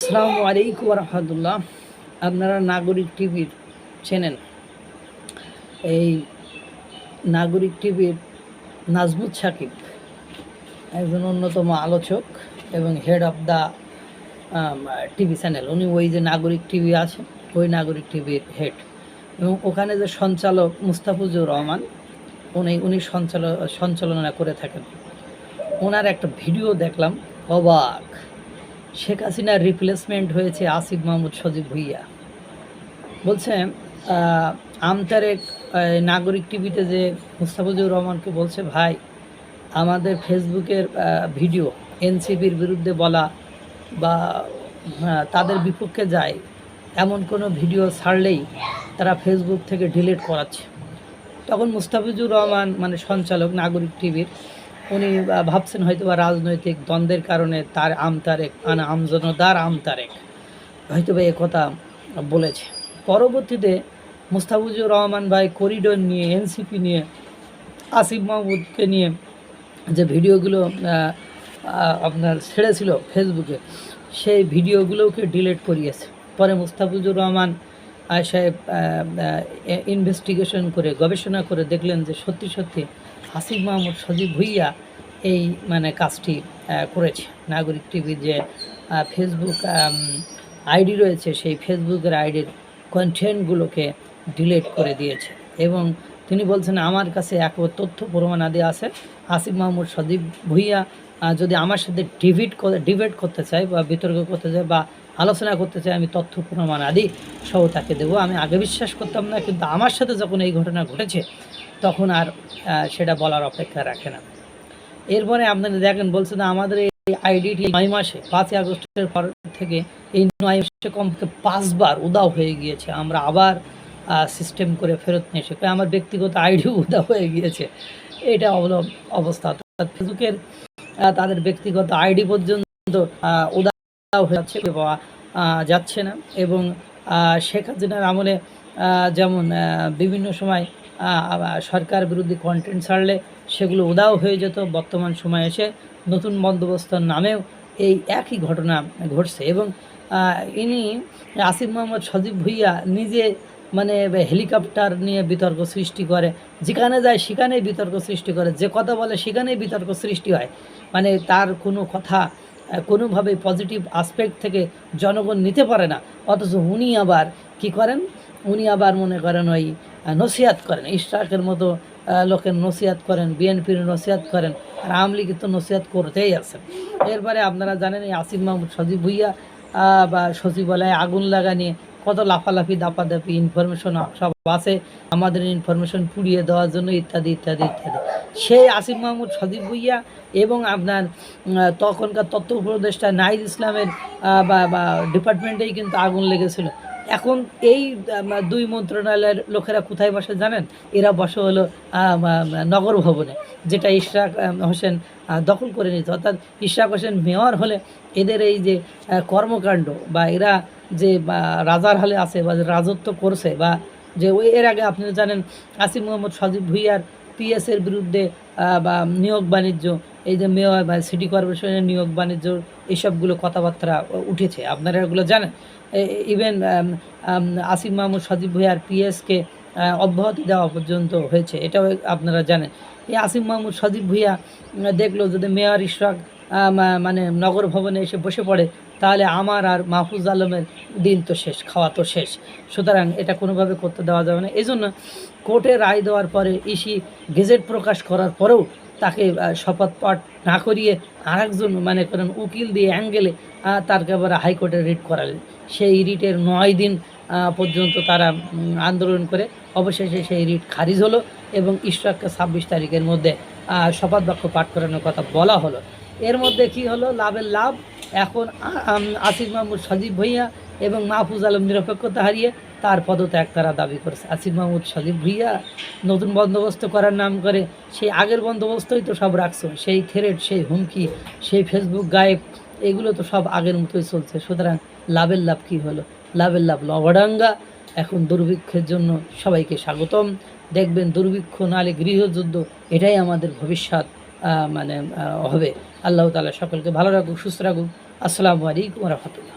আসসালামু আলাইকুম রহমতুল্লাহ। আপনারা নাগরিক টিভির চেনেন। এই নাগরিক টিভির নাজমুত সাকিব একজন অন্যতম আলোচক এবং head of the TV channel. উনি ওই যে নাগরিক টিভি আছে, ওই নাগরিক টিভির হেড, এবং ওখানে যে সঞ্চালক মুস্তাফিজুর রহমান, উনি সঞ্চালনা করে থাকেন। ওনার একটা ভিডিও দেখলাম, অবাক। শেখ হাসিনার রিপ্লেসমেন্ট হয়েছে আসিফ মাহমুদ সজীব ভুইয়া। বলছে আমতারেক নাগরিক টিভিতে যে মুস্তাফিজুর রহমানকে বলছে, ভাই আমাদের ফেসবুকের ভিডিও এনসিপির বিরুদ্ধে বলা বা তাদের বিপক্ষে যায় এমন কোনো ভিডিও ছাড়লেই তারা ফেসবুক থেকে ডিলিট করাচ্ছে। তখন মুস্তাফিজুর রহমান মানে সঞ্চালক নাগরিক টিভির, উনি ভাবছেন হয়তো বা রাজনৈতিক দ্বন্দ্বের কারণে তার আমতারেক আমজনদার আমতারেক হয়তো বা একথা বলেছে। পরবর্তীতে মুস্তাফিজুর রহমান ভাই করিডোর নিয়ে, এনসিপি নিয়ে, আসিফ মাহমুদকে নিয়ে যে ভিডিওগুলো আপনার ছেড়েছিল ফেসবুকে, সেই ভিডিওগুলোকে ডিলিট করিয়েছে। পরে মুস্তাফিজুর রহমান সাহেব ইনভেস্টিগেশন করে, গবেষণা করে দেখলেন যে সত্যি সত্যি আসিফ মাহমুদ সজীব ভুইয়া এই মানে কাজটি করেছে। নাগরিক টিভির যে ফেসবুক আইডি রয়েছে, সেই ফেসবুকের আইডির কন্টেন্টগুলোকে ডিলিট করে দিয়েছে। এবং তিনি বলছেন, আমার কাছে এক তথ্য প্রমাণ আদি আছে, আসিফ মাহমুদ সজীব ভুইয়া যদি আমার সাথে ডিবেট করতে চায় বা বিতর্ক করতে চায় বা আলোচনা করতে চায়, আমি তথ্য প্রমাণ আদি সহ তাকে দেবো। আমি আগে বিশ্বাস করতাম না, কিন্তু আমার সাথে যখন এই ঘটনা ঘটেছে তখন আর সেটা বলার অপেক্ষা রাখে না। এরপরে আপনারা দেখেন, বলছে না আমাদের এই আইডিটি 9 মাসে 5ই আগস্টের পর থেকে এই 9 মাসে কমপক্ষে 5 বার উদাও হয়ে গিয়েছে। আমরা আবার সিস্টেম করে ফেরত নিয়ে এসে আমার ব্যক্তিগত আইডিও উদাও হয়ে গিয়েছে। এটা অবস্থা। ফেসবুকের তাদের ব্যক্তিগত আইডি পর্যন্ত উদাও হয়ে যাচ্ছে না। এবং শেখ হাসিনার আমলে যেমন বিভিন্ন সময় সরকার বিরোধী কন্টেন্ট ছাড়লে সেগুলো উদাও হয়ে যেত, বর্তমান সময়ে এসে নতুন বন্দোবস্তর নামেও এই একই ঘটনা ঘটছে। এবং ইনি আসিফ মাহমুদ সজীব ভুইয়া নিজে মানে হেলিকপ্টার নিয়ে বিতর্ক সৃষ্টি করে, যেখানে যায় সেখানেই বিতর্ক সৃষ্টি করে, যে কথা বলে সেখানেই বিতর্ক সৃষ্টি হয়। মানে তার কোনো কথা কোনোভাবেই পজিটিভ আসপেক্ট থেকে জনগণ নিতে পারে না। অথচ উনি আবার কি করেন, উনি আবার মনে করেন ওই নসিহাত করেন, ইশরাকের মতো লোকের নসিহাত করেন, বিএনপির নসিহাত করেন, আর আওয়ামী লীগের তো নসিহাত করতেই আছেন। এরপরে আপনারা জানেন এই আসিফ মাহমুদ সজীব ভুইয়া বা সচিবালয়ে আগুন লাগা নিয়ে কত লাফালাফি দাপাদাপি, ইনফরমেশন সব আছে আমাদের ইনফরমেশন পুড়িয়ে দেওয়ার জন্য, ইত্যাদি ইত্যাদি ইত্যাদি। সেই আসিফ মাহমুদ সজীব ভুইয়া এবং আপনার তখনকার তথ্য উপদেষ্টা নাহিদ ইসলামের বা ডিপার্টমেন্টেই কিন্তু আগুন লেগেছিল। এখন এই দুই মন্ত্রণালয়ের লোকেরা কোথায় বসে জানেন? এরা বসে হলো নগর ভবনে, যেটা ইশরাক হোসেন দখল করে নিত। অর্থাৎ ইশরাক হোসেন মেয়র হলে এদের এই যে কর্মকাণ্ড বা এরা যে রাজার হালে আছে বা রাজত্ব করছে, বা যে ওই এর আগে আপনি জানেন আসিফ মাহমুদ সজীব ভুইয়ার পিএসের বিরুদ্ধে বা নিয়োগ বাণিজ্য, এই যে মেয়র বা সিটি কর্পোরেশনের নিয়োগ বাণিজ্য, এইসবগুলো কথাবার্তা উঠেছে, আপনারা এগুলো জানেন। ইভেন আসিফ মাহমুদ সজীব ভুইয়ার পিএসকে অব্যাহতি দেওয়া পর্যন্ত হয়েছে, এটাও আপনারা জানেন। এই আসিফ মাহমুদ সজীব ভুইয়া দেখলো যদি মেয়র ইশরাক মানে নগর ভবনে এসে বসে পড়ে, তাহলে আমার আর মাহফুজ আলমের দিন তো শেষ, খাওয়া তো শেষ। সুতরাং এটা কোনোভাবে করতে দেওয়া যাবে না। এই জন্য কোর্টে রায় দেওয়ার পরে ইসি গেজেট প্রকাশ করার পরেও তাকে শপথ পাঠ না করিয়ে আরেকজন মানে করেন উকিল দিয়ে অ্যাঙ্গেলে তারকে আবার হাইকোর্টে রিট করালেন। সেই রিটের 9 দিন পর্যন্ত তারা আন্দোলন করে অবশেষে সেই রিট খারিজ হলো এবং ইশরাককে 26 তারিখের মধ্যে শপথ বাক্য পাঠ করানোর কথা বলা হলো। এর মধ্যে কি হলো? লাভের লাভ। এখন আসিফ মাহমুদ সজীব ভুইয়া এবং মাহফুজ আলম নিরপেক্ষতা হারিয়ে তার পদত্যাগ তারা দাবি করছে। আসিফ মাহমুদ সজীব ভুইয়া নতুন বন্দোবস্ত করার নাম করে সেই আগের বন্দোবস্তই তো সব রাখছো, সেই থ্রেট, সেই হুমকি, সেই ফেসবুক গায়েব, এগুলো তো সব আগের মতোই চলছে। সুতরাং লাভের লাভ কী হলো? লাভের লাভ লবডাঙ্গা। এখন দুর্ভিক্ষের জন্য সবাইকে স্বাগতম। দেখবেন দুর্ভিক্ষ নালে গৃহযুদ্ধ, এটাই আমাদের ভবিষ্যৎ মানে হবে। আল্লাহ তাআলা সকলকে ভালো রাখুক, সুস্থ রাখুক। আসসালামু আলাইকুম ওয়া রাহমাতুল্লাহ।